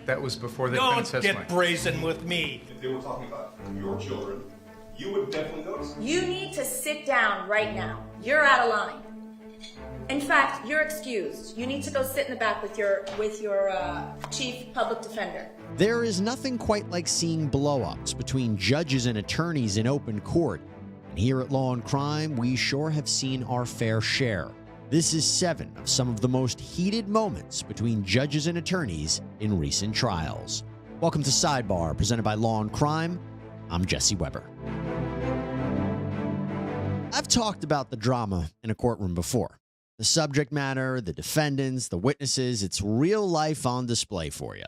That was before the Don't defense testimony. get brazen with me. If they were talking about your children, you would definitely notice. You need to sit down right now. You're out of line. In fact, you're excused. You need to go sit in the back with your chief public defender. There is nothing quite like seeing blow-ups between judges and attorneys in open court. And here at Law and Crime, we sure have seen our fair share. This is 7 of some of the most heated moments between judges and attorneys in recent trials. Welcome to Sidebar, presented by Law and Crime. I'm Jesse Weber. I've talked about the drama in a courtroom before. The subject matter, the defendants, the witnesses, it's real life on display for you.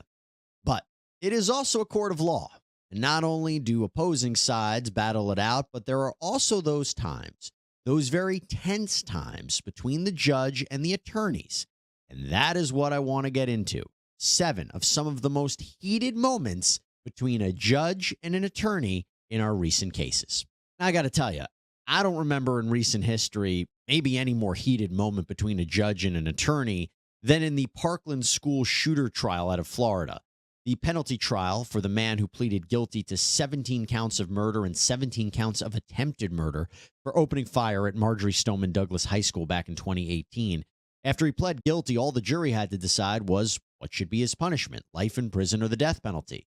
But it is also a court of law. And not only do opposing sides battle it out, but there are also those times, those very tense times between the judge and the attorneys. And that is what I want to get into. 7 of some of the most heated moments between a judge and an attorney in our recent cases. Now, I got to tell you, I don't remember in recent history maybe any more heated moment between a judge and an attorney than in the Parkland school shooter trial out of Florida. The penalty trial for the man who pleaded guilty to 17 counts of murder and 17 counts of attempted murder for opening fire at Marjorie Stoneman Douglas High School back in 2018. After he pled guilty, all the jury had to decide was what should be his punishment, life in prison or the death penalty.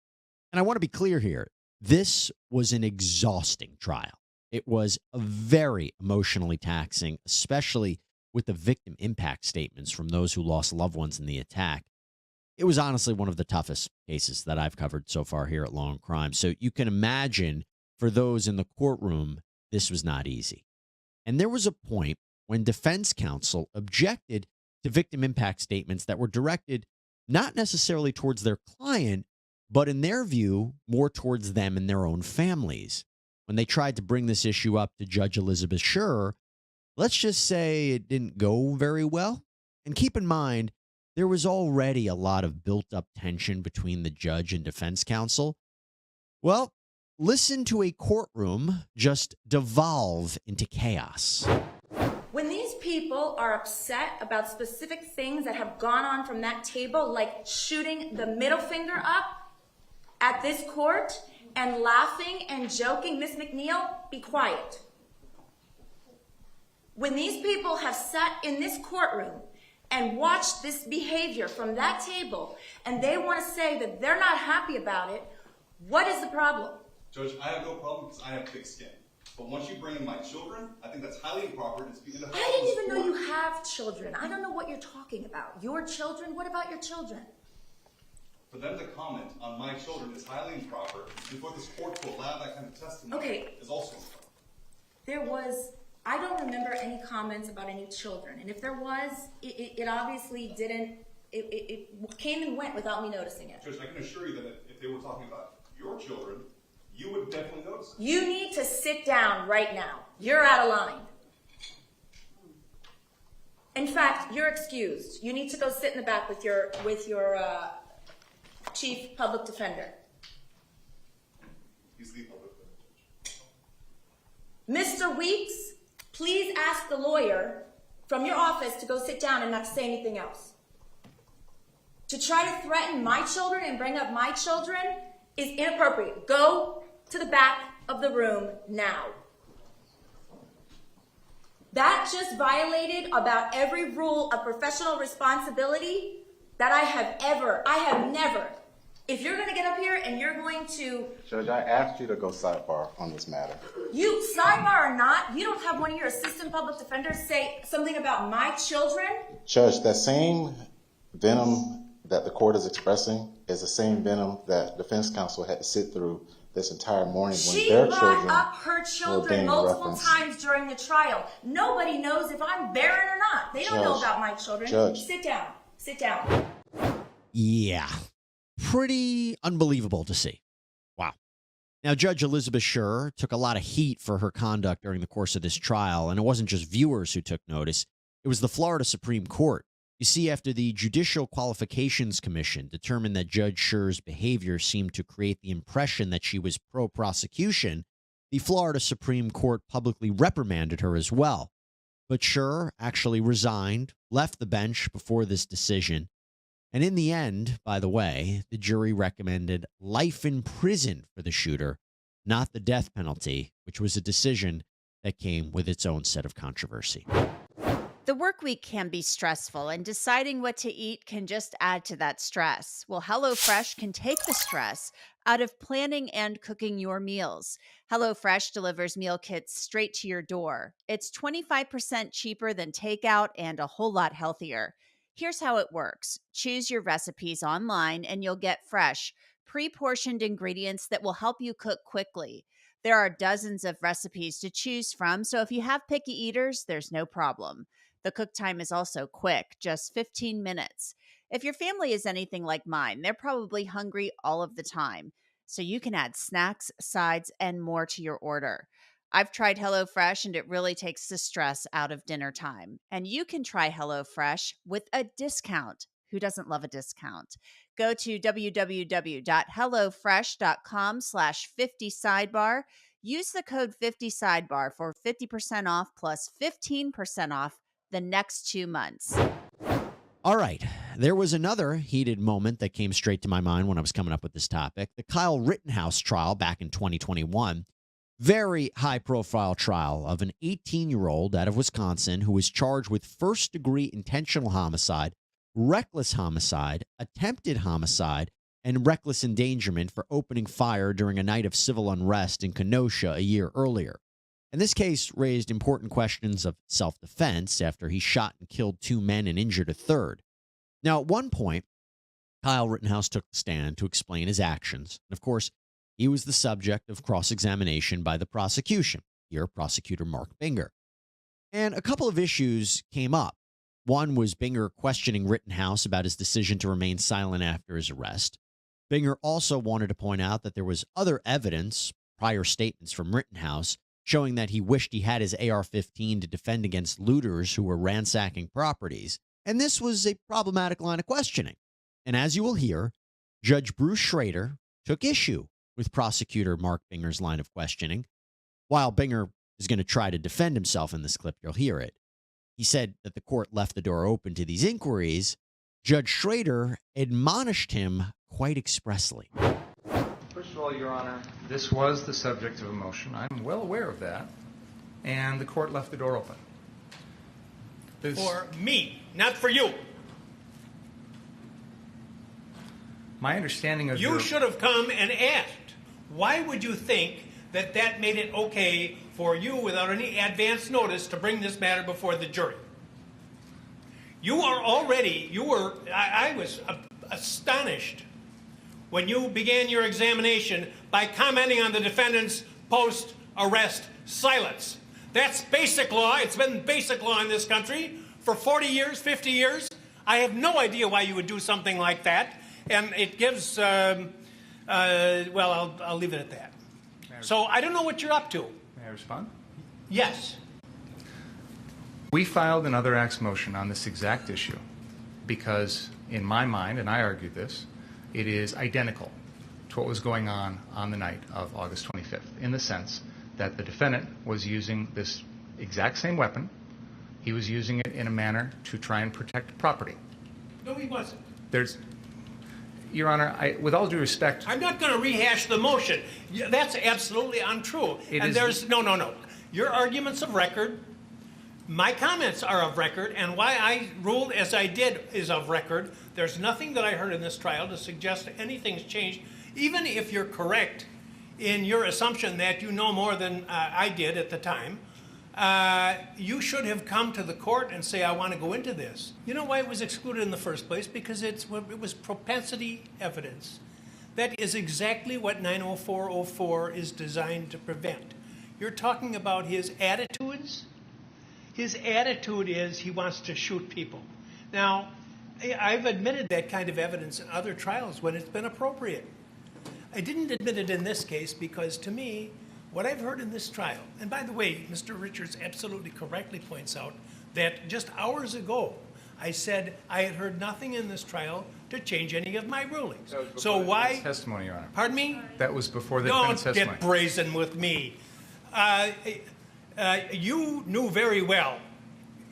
And I want to be clear here. This was an exhausting trial. It was very emotionally taxing, especially with the victim impact statements from those who lost loved ones in the attack. It was honestly one of the toughest cases that I've covered so far here at Law and Crime. So you can imagine for those in the courtroom, this was not easy. And there was a point when defense counsel objected to victim impact statements that were directed not necessarily towards their client, but in their view, more towards them and their own families. When they tried to bring this issue up to Judge Elizabeth Schur, let's just say it didn't go very well. And keep in mind, there was already a lot of built-up tension between the judge and defense counsel. Well, listen to a courtroom just devolve into chaos. When these people are upset about specific things that have gone on from that table, like shooting the middle finger up at this court and laughing and joking, Miss McNeil, be quiet. When these people have sat in this courtroom and watched this behavior from that table, and they want to say that they're not happy about it, what is the problem? Judge, I have no problem because I have thick skin. But once you bring in my children, I think that's highly improper. I didn't even know you have children. I don't know what you're talking about. Your children? What about your children? For them to comment on my children is highly improper, and for this court to allow that kind of testimony is also improper. I don't remember any comments about any children. And if there was, it obviously didn't, it came and went without me noticing it. Judge, I can assure you that if they were talking about your children, you would definitely notice it. You need to sit down right now. You're out of line. In fact, you're excused. You need to go sit in the back with your chief public defender. He's the public defender. Mr. Weeks, please ask the lawyer from your office to go sit down and not say anything else. To try to threaten my children and bring up my children is inappropriate. Go to the back of the room now. That just violated about every rule of professional responsibility that I have never. If you're going to get up here and you're going to... Judge, I asked you to go sidebar on this matter. You, sidebar or not, you don't have one of your assistant public defenders say something about my children? Judge, that same venom that the court is expressing is the same venom that defense counsel had to sit through this entire morning when their children She brought up her children multiple times during the trial. Nobody knows if I'm barren or not. They don't know about my children. Judge. Sit down. Sit down. Yeah, pretty unbelievable to see. Wow. Now, Judge Elizabeth Schur took a lot of heat for her conduct during the course of this trial, and it wasn't just viewers who took notice. It was the Florida Supreme Court. You see, after the Judicial Qualifications Commission determined that Judge Schur's behavior seemed to create the impression that she was pro-prosecution, the Florida Supreme Court publicly reprimanded her as well. But Schur actually resigned, left the bench before this decision. And in the end, by the way, the jury recommended life in prison for the shooter, not the death penalty, which was a decision that came with its own set of controversy. The work week can be stressful, and deciding what to eat can just add to that stress. Well, HelloFresh can take the stress out of planning and cooking your meals. HelloFresh delivers meal kits straight to your door. It's 25% cheaper than takeout and a whole lot healthier. Here's how it works. Choose your recipes online and you'll get fresh, pre-portioned ingredients that will help you cook quickly. There are dozens of recipes to choose from, so if you have picky eaters, there's no problem. The cook time is also quick, just 15 minutes. If your family is anything like mine, they're probably hungry all of the time. So you can add snacks, sides, and more to your order. I've tried HelloFresh and it really takes the stress out of dinner time. And you can try HelloFresh with a discount. Who doesn't love a discount? Go to www.hellofresh.com/50sidebar. Use the code 50sidebar for 50% off plus 15% off the next 2 months. All right. There was another heated moment that came straight to my mind when I was coming up with this topic. The Kyle Rittenhouse trial back in 2021. Very high-profile trial of an 18-year-old out of Wisconsin who was charged with first-degree intentional homicide, reckless homicide, attempted homicide, and reckless endangerment for opening fire during a night of civil unrest in Kenosha a year earlier. And this case raised important questions of self-defense after he shot and killed 2 men and injured a third. Now, at one point, Kyle Rittenhouse took the stand to explain his actions. And of course, he was the subject of cross-examination by the prosecution, here prosecutor Mark Binger. And a couple of issues came up. One was Binger questioning Rittenhouse about his decision to remain silent after his arrest. Binger also wanted to point out that there was other evidence, prior statements from Rittenhouse, showing that he wished he had his AR-15 to defend against looters who were ransacking properties. And this was a problematic line of questioning. And as you will hear, Judge Bruce Schrader took issue with prosecutor Mark Binger's line of questioning. While Binger is going to try to defend himself in this clip, you'll hear it. He said that the court left the door open to these inquiries. Judge Schrader admonished him quite expressly. First of all, Your Honor, this was the subject of a motion. I'm well aware of that. And the court left the door open. For me, not for you. My understanding of You should have come and asked. Why would you think that that made it okay for you, without any advance notice, to bring this matter before the jury? I was astonished when you began your examination by commenting on the defendant's post-arrest silence. That's basic law. It's been basic law in this country for 40 years, 50 years. I have no idea why you would do something like that. And it gives, I'll leave it at that. So I don't know what you're up to. May I respond? Yes. We filed an other acts motion on this exact issue because, in my mind, and I argued this, it is identical to what was going on the night of August 25th, in the sense that the defendant was using this exact same weapon. He was using it in a manner to try and protect property. No, he wasn't. Your Honor, with all due respect, I'm not going to rehash the motion. That's absolutely untrue. No. Your argument's of record. My comments are of record, and why I ruled as I did is of record. There's nothing that I heard in this trial to suggest anything's changed. Even if you're correct in your assumption that you know more than I did at the time, you should have come to the court and say, I want to go into this. You know why it was excluded in the first place? Because it was propensity evidence. That is exactly what 90404 is designed to prevent. You're talking about his attitudes. His attitude is he wants to shoot people. Now, I've admitted that kind of evidence in other trials when it's been appropriate. I didn't admit it in this case because, to me, what I've heard in this trial, and by the way, Mr. Richards absolutely correctly points out that just hours ago, I said I had heard nothing in this trial to change any of my rulings. So why? Testimony, Your Honor. Pardon me? That was before the defense testimony. Don't get brazen with me. You knew very well.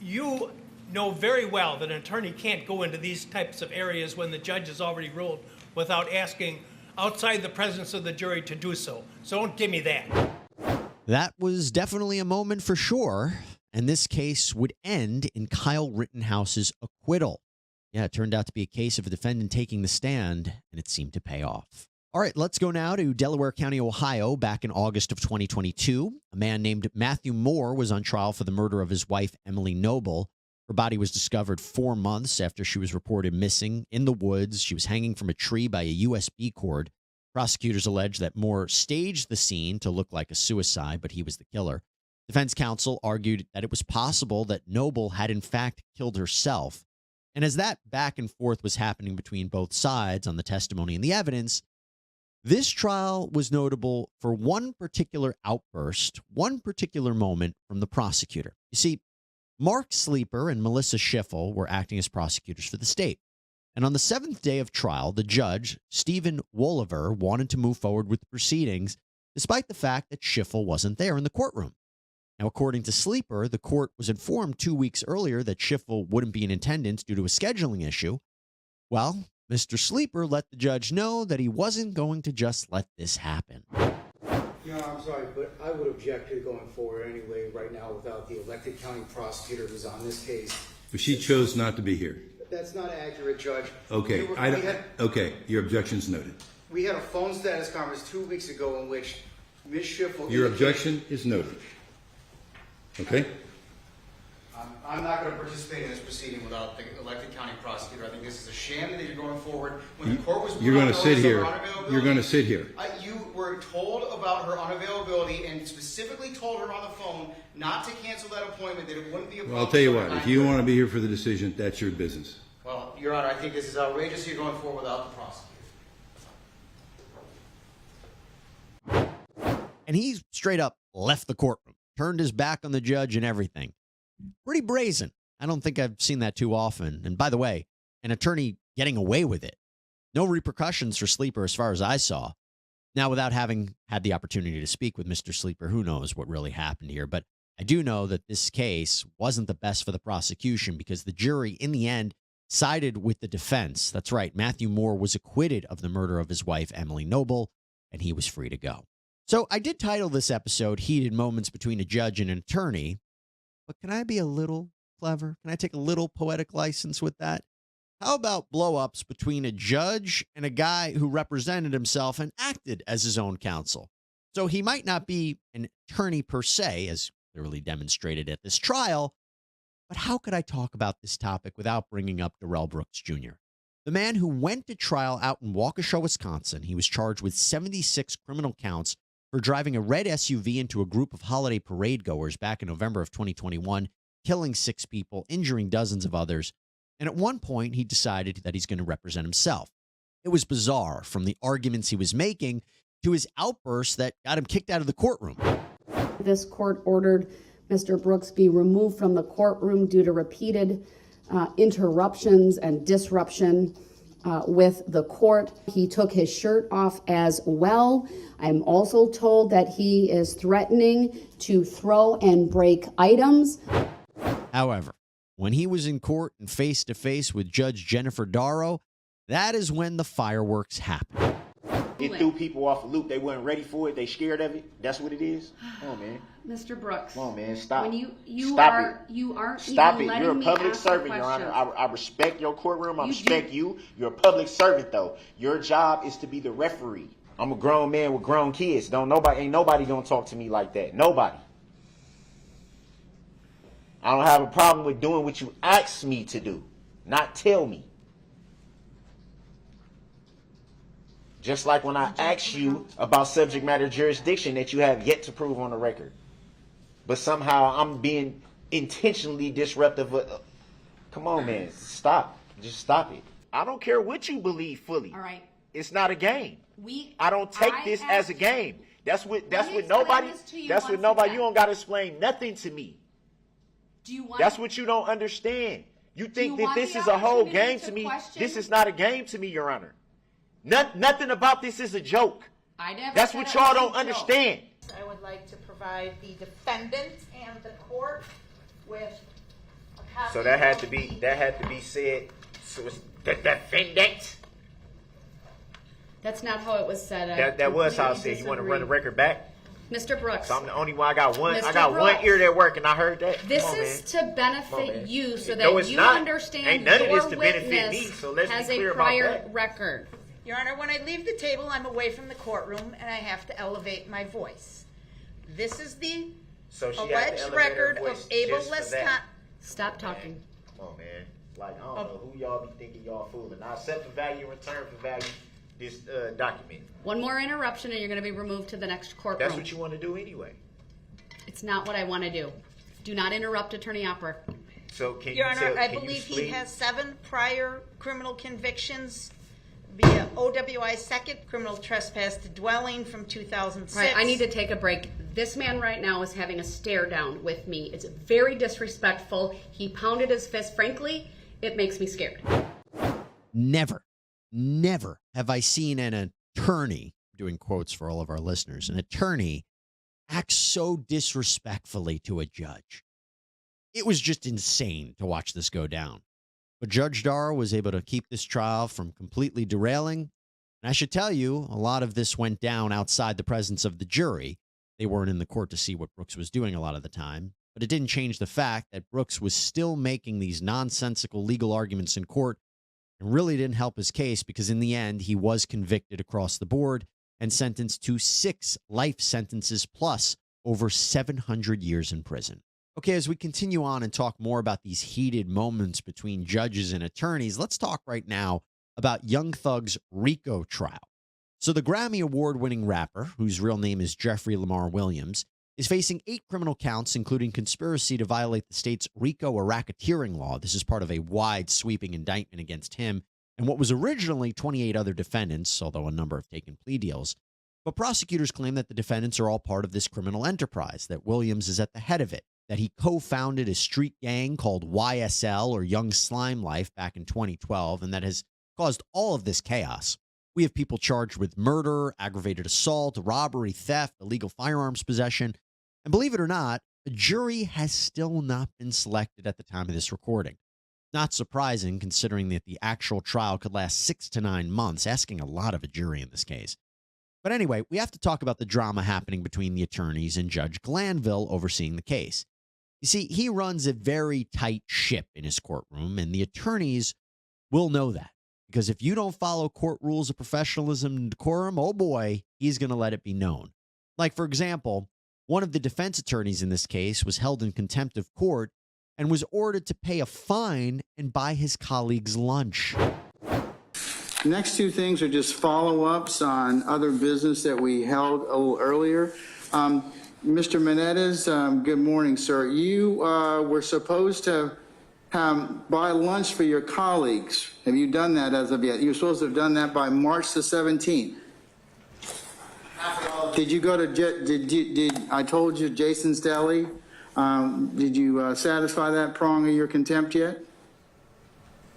You know very well that an attorney can't go into these types of areas when the judge has already ruled without asking outside the presence of the jury to do so. So don't give me that. That was definitely a moment for sure. And this case would end in Kyle Rittenhouse's acquittal. Yeah, it turned out to be a case of a defendant taking the stand, and it seemed to pay off. All right, let's go now to Delaware County, Ohio. Back in August of 2022, a man named Matthew Moore was on trial for the murder of his wife, Emily Noble. Her body was discovered 4 months after she was reported missing in the woods. She was hanging from a tree by a USB cord. Prosecutors allege that Moore staged the scene to look like a suicide, but he was the killer. Defense counsel argued that it was possible that Noble had in fact killed herself. And as that back and forth was happening between both sides on the testimony and the evidence, this trial was notable for one particular outburst, one particular moment from the prosecutor. You see, Mark Sleeper and Melissa Schiffel were acting as prosecutors for the state. And on the 7th day of trial, the judge, Stephen Wolliver, wanted to move forward with the proceedings, despite the fact that Schiffel wasn't there in the courtroom. Now, according to Sleeper, the court was informed 2 weeks earlier that Schiffel wouldn't be in attendance due to a scheduling issue. Well, Mr. Sleeper let the judge know that he wasn't going to just let this happen. I'm sorry, but I would object to going forward anyway right now without the elected county prosecutor who's on this case. But she chose not to be here. That's not accurate, Judge. Okay, okay, your objection's noted. We had a phone status conference 2 weeks ago in which Ms. Schiffel... Your objection is noted. Okay? I'm not going to participate in this proceeding without the elected county prosecutor. I think this is a sham that you're going forward. When the court was... You're going to sit here. You're going to sit here. You were told about her unavailability and specifically told her on the phone not to cancel that appointment, that it wouldn't be a problem. Well, I'll tell you what. If you want to be here for the decision, that's your business. Well, Your Honor, I think this is outrageous. You're going forward without the prosecutor. And he straight up left the courtroom, turned his back on the judge and everything. Pretty brazen. I don't think I've seen that too often. And by the way, an attorney getting away with it. No repercussions for Sleeper as far as I saw. Now, without having had the opportunity to speak with Mr. Sleeper, who knows what really happened here. But I do know that this case wasn't the best for the prosecution because the jury, in the end, sided with the defense. That's right. Matthew Moore was acquitted of the murder of his wife, Emily Noble, and he was free to go. So I did title this episode Heated Moments Between a Judge and an Attorney. But can I be a little clever? Can I take a little poetic license with that? How about blow-ups between a judge and a guy who represented himself and acted as his own counsel? So he might not be an attorney per se, as clearly demonstrated at this trial, but how could I talk about this topic without bringing up Darrell Brooks Jr., the man who went to trial out in Waukesha, Wisconsin? He was charged with 76 criminal counts for driving a red SUV into a group of holiday parade goers back in November of 2021, killing 6 people, injuring dozens of others. And at one point, he decided that he's going to represent himself. It was bizarre, from the arguments he was making to his outbursts that got him kicked out of the courtroom. This court ordered Mr. Brooks be removed from the courtroom due to repeated interruptions and disruption with the court. He took his shirt off as well. I'm also told that he is threatening to throw and break items. However, when he was in court and face-to-face with Judge Jennifer Darrow, that is when the fireworks happened. It threw people off a loop. They weren't ready for it. They scared of it. That's what it is. Come on, man. Mr. Brooks. Come on, man. Stop. When you Stop aren't it. Stop it. Even You're a me public ask servant, the Your Honor. question. I respect your courtroom. I respect you. You're a public servant, though. Your job is to be the referee. I'm a grown man with grown kids. Ain't nobody gonna talk to me like that. Nobody. I don't have a problem with doing what you ask me to do, not tell me. Just like when I asked you about subject matter jurisdiction that you have yet to prove on the record. But somehow I'm being intentionally disruptive. Come on, man. Stop. Just stop it. I don't care what you believe fully. All right. It's not a game. I don't take this as a game. That's what nobody. You don't gotta explain nothing to me. That's what you don't understand. You think that this is a whole game to me. This is not a game to me, Your Honor. Nothing about this is a joke. That's what y'all don't understand. I would like to provide the defendant and the court with a So that had to be said. So it's the defendant. That's not how it was said. That was how it said. You want to run the record back? Mr. Brooks. So I'm the only one. I got one. Mr. I got one Brooks. ear that work, and I heard that. This Come on, is man. to benefit you so No, that it's you not. understand Ain't none of your this to benefit witness me, so let's be has clear a about prior that. record. Your Honor, when I leave the table, I'm away from the courtroom and I have to elevate my voice. This is the So she had to alleged elevate her record of voice Abel just for Lescott. that. Stop talking. Come on, man. Like, I don't know who y'all be thinking y'all fooling. I accept the value in return for value this document. One more interruption and you're going to be removed to the next courtroom. That's what you want to do anyway. It's not what I want to do. Do not interrupt Attorney Opper. So can Your you Honor, tell, I can you believe he explain- has 7 prior criminal convictions via OWI second criminal trespass to dwelling from 2006. Right, I need to take a break. This man right now is having a stare down with me. It's very disrespectful. He pounded his fist. Frankly, it makes me scared. Never have I seen an attorney, doing quotes for all of our listeners, an attorney act so disrespectfully to a judge. It was just insane to watch this go down. But Judge Darrow was able to keep this trial from completely derailing. And I should tell you, a lot of this went down outside the presence of the jury. They weren't in the court to see what Brooks was doing a lot of the time. But it didn't change the fact that Brooks was still making these nonsensical legal arguments in court and really didn't help his case because in the end, he was convicted across the board and sentenced to 6 life sentences plus over 700 years in prison. Okay, as we continue on and talk more about these heated moments between judges and attorneys, let's talk right now about Young Thug's RICO trial. So the Grammy Award-winning rapper, whose real name is Jeffrey Lamar Williams, is facing 8 criminal counts, including conspiracy to violate the state's RICO or racketeering law. This is part of a wide, sweeping indictment against him and what was originally 28 other defendants, although a number have taken plea deals. But prosecutors claim that the defendants are all part of this criminal enterprise, that Williams is at the head of it, that he co-founded a street gang called YSL, or Young Slime Life, back in 2012, and that has caused all of this chaos. We have people charged with murder, aggravated assault, robbery, theft, illegal firearms possession. And believe it or not, a jury has still not been selected at the time of this recording. Not surprising, considering that the actual trial could last 6 to 9 months, asking a lot of a jury in this case. But anyway, we have to talk about the drama happening between the attorneys and Judge Glanville overseeing the case. You see, he runs a very tight ship in his courtroom, and the attorneys will know that. Because if you don't follow court rules of professionalism and decorum, oh boy, he's going to let it be known. Like, for example, one of the defense attorneys in this case was held in contempt of court and was ordered to pay a fine and buy his colleagues lunch. The next 2 things are just follow-ups on other business that we held a little earlier. Mr. Menendez, good morning, sir. You were supposed to buy lunch for your colleagues. Have you done that as of yet? You were supposed to have done that by March the 17th. Did you go to, I told you, Jason's Deli? Did you satisfy that prong of your contempt yet?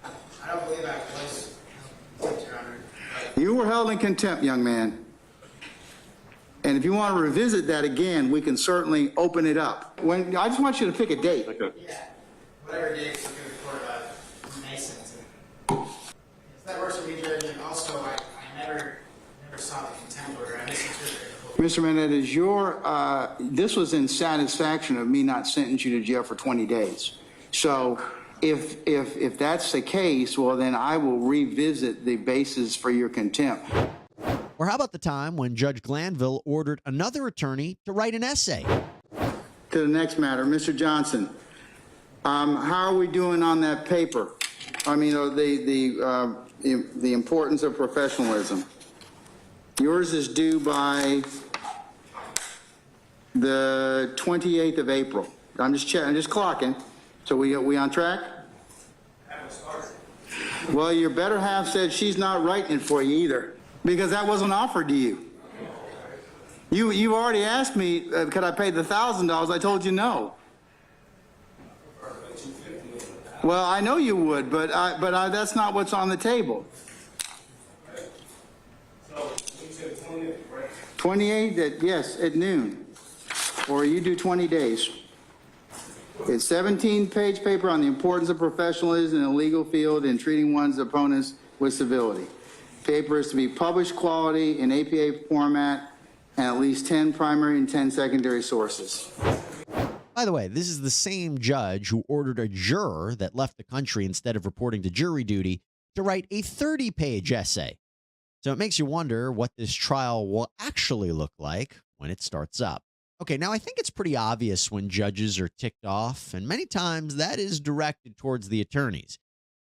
I don't believe I was, Your Honor. You were held in contempt, young man. And if you want to revisit that again, we can certainly open it up. I just want you to pick a date. Yeah. Whatever date is good for May 17th. That works for me, Judge. And also, I never saw the contempt order. I misinterpreted the whole. Mr. Menendez, this was in satisfaction of me not sentencing you to jail for 20 days. So if that's the case, well, then I will revisit the basis for your contempt. Or how about the time when Judge Glanville ordered another attorney to write an essay? To the next matter, Mr. Johnson, how are we doing on that paper? I mean, the importance of professionalism. Yours is due by the 28th of April. I'm just checking, I'm just clocking. So we on track? Well, your better half said she's not writing it for you either, because that wasn't offered to you. You already asked me, could I pay the $1,000? I told you no. Well, I know you would, but that's not what's on the table. 28, yes, at noon. Or you do 20 days. It's 17-page paper on the importance of professionalism in the legal field and treating one's opponents with civility. Paper is to be published quality in APA format and at least 10 primary and 10 secondary sources. By the way, this is the same judge who ordered a juror that left the country instead of reporting to jury duty to write a 30-page essay. So it makes you wonder what this trial will actually look like when it starts up. Okay, now I think it's pretty obvious when judges are ticked off, and many times that is directed towards the attorneys.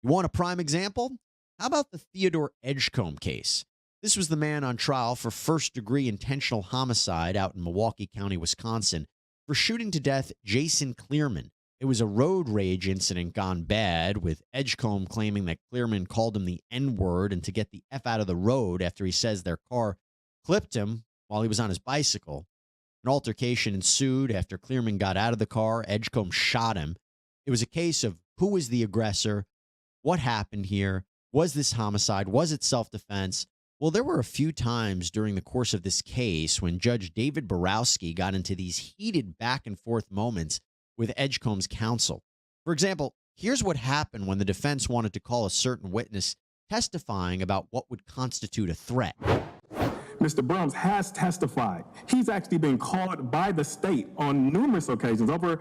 You want a prime example? How about the Theodore Edgecombe case? This was the man on trial for first-degree intentional homicide out in Milwaukee County, Wisconsin, for shooting to death Jason Clearman. It was a road rage incident gone bad, with Edgecombe claiming that Clearman called him the N-word and to get the F out of the road after he says their car clipped him while he was on his bicycle. An altercation ensued after Clearman got out of the car. Edgecombe shot him. It was a case of who was the aggressor, what happened here, was this homicide, was it self-defense? Well, there were a few times during the course of this case when Judge David Borowski got into these heated back-and-forth moments with Edgecombe's counsel. For example, here's what happened when the defense wanted to call a certain witness testifying about what would constitute a threat. Mr. Brums has testified. He's actually been called by the state on numerous occasions, over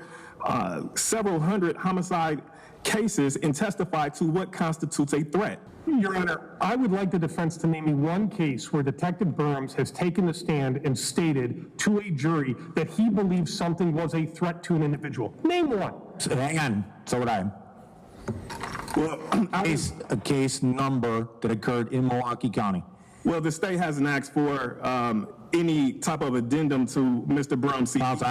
several hundred homicide cases, and testified to what constitutes a threat. Your Honor, I would like the defense to name me one case where Detective Burns has taken the stand and stated to a jury that he believes something was a threat to an individual. Name one. Hang on, so would I. Well, A case number that occurred in Milwaukee County. well, the state hasn't asked for any type of addendum to Mr. Brums. Counsel,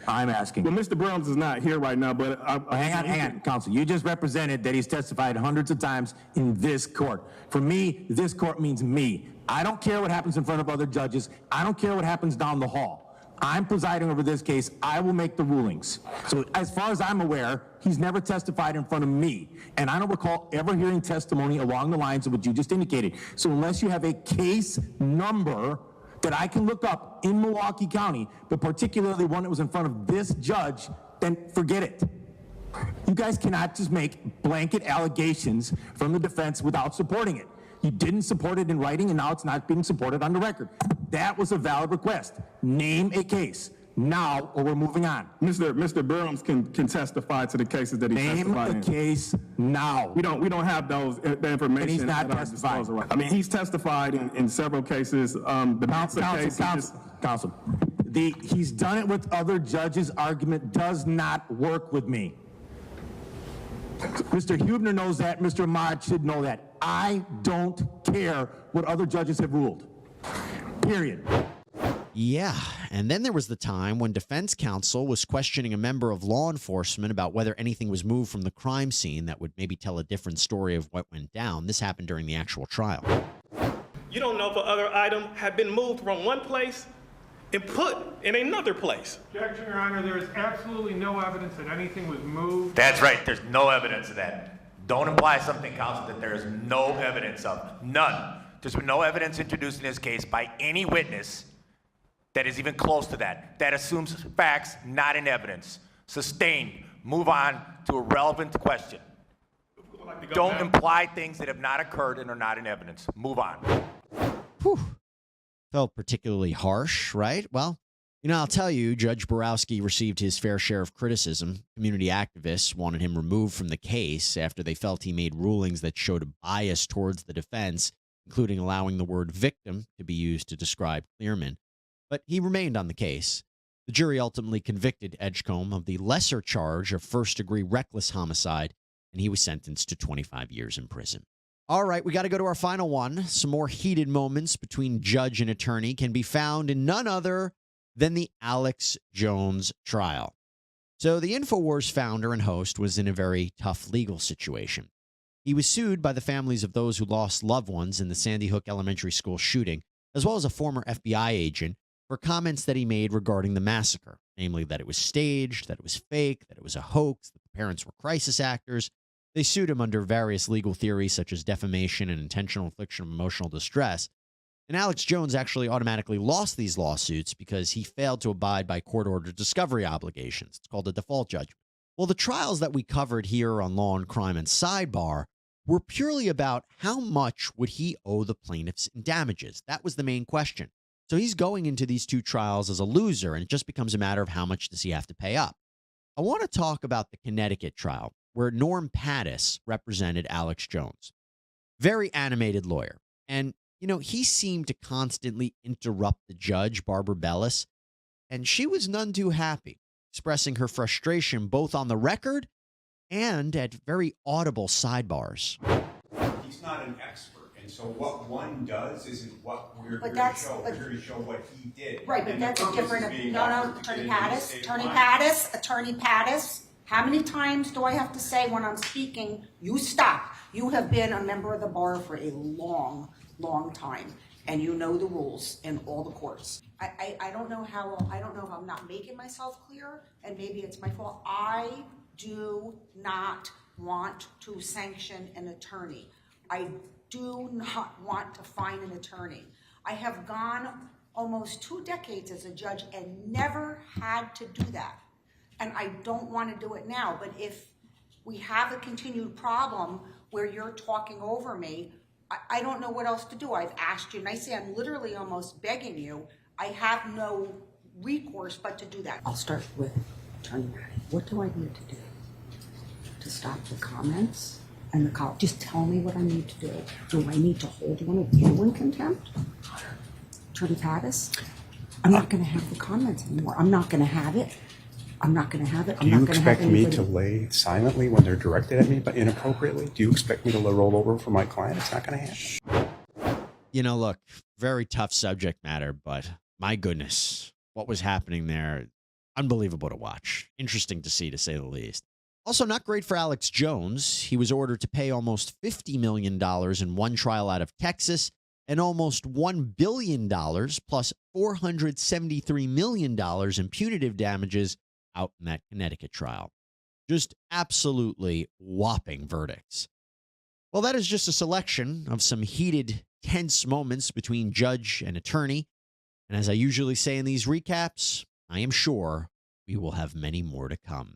I'm asking. Well, Mr. Brums is not here right now, but hang on, counsel. You just represented that he's testified hundreds of times in this court. For me, this court means me. I don't care what happens in front of other judges. I don't care what happens down the hall. I'm presiding over this case. I will make the rulings. So as far as I'm aware, he's never testified in front of me. And I don't recall ever hearing testimony along the lines of what you just indicated. So unless you have a case number that I can look up in Milwaukee County, but particularly one that was in front of this judge, then forget it. You guys cannot just make blanket allegations from the defense without supporting it. You didn't support it in writing, and now it's not being supported on the record. That was a valid request. Name a case now, or we're moving on. Mr. Brums can testify to the cases that he testified in. Name a case now. We don't have those that information. And he's not at our testifying. disposal right. I mean, he's testified in several cases. Counsel. He's done it with other judges. Argument does not work with me. Mr. Huebner knows that. Mr. Ahmad should know that. I don't care what other judges have ruled. Period. Yeah, and then there was the time when defense counsel was questioning a member of law enforcement about whether anything was moved from the crime scene that would maybe tell a different story of what went down. This happened during the actual trial. You don't know if other item had been moved from one place and put in another place. Objection, Your Honor. There is absolutely no evidence that anything was moved. That's right. There's no evidence of that. Don't imply something, counsel, that there is no evidence of. None. There's been no evidence introduced in this case by any witness that is even close to that. That assumes facts, not in evidence. Sustained. Move on to a relevant question. Don't imply things that have not occurred and are not in evidence. Move on. Whew. Felt particularly harsh, right? Well, I'll tell you, Judge Borowski received his fair share of criticism. Community activists wanted him removed from the case after they felt he made rulings that showed a bias towards the defense, including allowing the word victim to be used to describe Clearman. But he remained on the case. The jury ultimately convicted Edgecombe of the lesser charge of first-degree reckless homicide, and he was sentenced to 25 years in prison. All right, we got to go to our final one. Some more heated moments between judge and attorney can be found in none other than the Alex Jones trial. So the InfoWars founder and host was in a very tough legal situation. He was sued by the families of those who lost loved ones in the Sandy Hook Elementary School shooting, as well as a former FBI agent, for comments that he made regarding the massacre, namely that it was staged, that it was fake, that it was a hoax, that the parents were crisis actors. They sued him under various legal theories such as defamation and intentional infliction of emotional distress. And Alex Jones actually automatically lost these lawsuits because he failed to abide by court-ordered discovery obligations. It's called a default judgment. Well, the trials that we covered here on Law and Crime and Sidebar were purely about how much would he owe the plaintiffs in damages. That was the main question. So he's going into these two trials as a loser, and it just becomes a matter of how much does he have to pay up. I want to talk about the Connecticut trial, where Norm Pattis represented Alex Jones. Very animated lawyer. And, he seemed to constantly interrupt the judge, Barbara Bellis, and she was none too happy, expressing her frustration both on the record and at very audible sidebars. He's not an expert, and so what one does isn't what we're But here to that's- show. but- We're here to show what he did. Right, but And that's the a purpose different, is being no, offered to Attorney get into the Pattis, state Attorney line. Pattis, Attorney Pattis. How many times do I have to say when I'm speaking, you stop? You have been a member of the bar for a long, long time, and you know the rules in all the courts. I don't know if I'm not making myself clear, and maybe it's my fault. I do not want to sanction an attorney. I do not want to fine an attorney. I have gone almost 2 decades as a judge and never had to do that. And I don't want to do it now. But if we have a continued problem where you're talking over me, I don't know what else to do. I've asked you nicely. I'm literally almost begging you. I have no recourse but to do that. I'll start with Attorney Patty. What do I need to do to stop the comments and the call? Just tell me what I need to do. Do I need to hold one of you in contempt? Attorney Pattis? I'm not going to have the comments anymore. I'm not going to have it. I'm not going to have it. Do you expect me to lay silently when they're directed at me, but inappropriately? Do you expect me to roll over for my client? It's not going to happen. Look, very tough subject matter, but my goodness, what was happening there, unbelievable to watch. Interesting to see, to say the least. Also, not great for Alex Jones. He was ordered to pay almost $50 million in one trial out of Texas and almost $1 billion plus $473 million in punitive damages out in that Connecticut trial. Just absolutely whopping verdicts. Well, that is just a selection of some heated, tense moments between judge and attorney. And as I usually say in these recaps, I am sure we will have many more to come.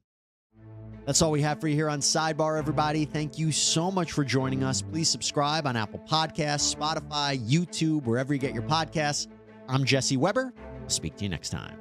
That's all we have for you here on Sidebar, everybody. Thank you so much for joining us. Please subscribe on Apple Podcasts, Spotify, YouTube, wherever you get your podcasts. I'm Jesse Weber. I'll speak to you next time.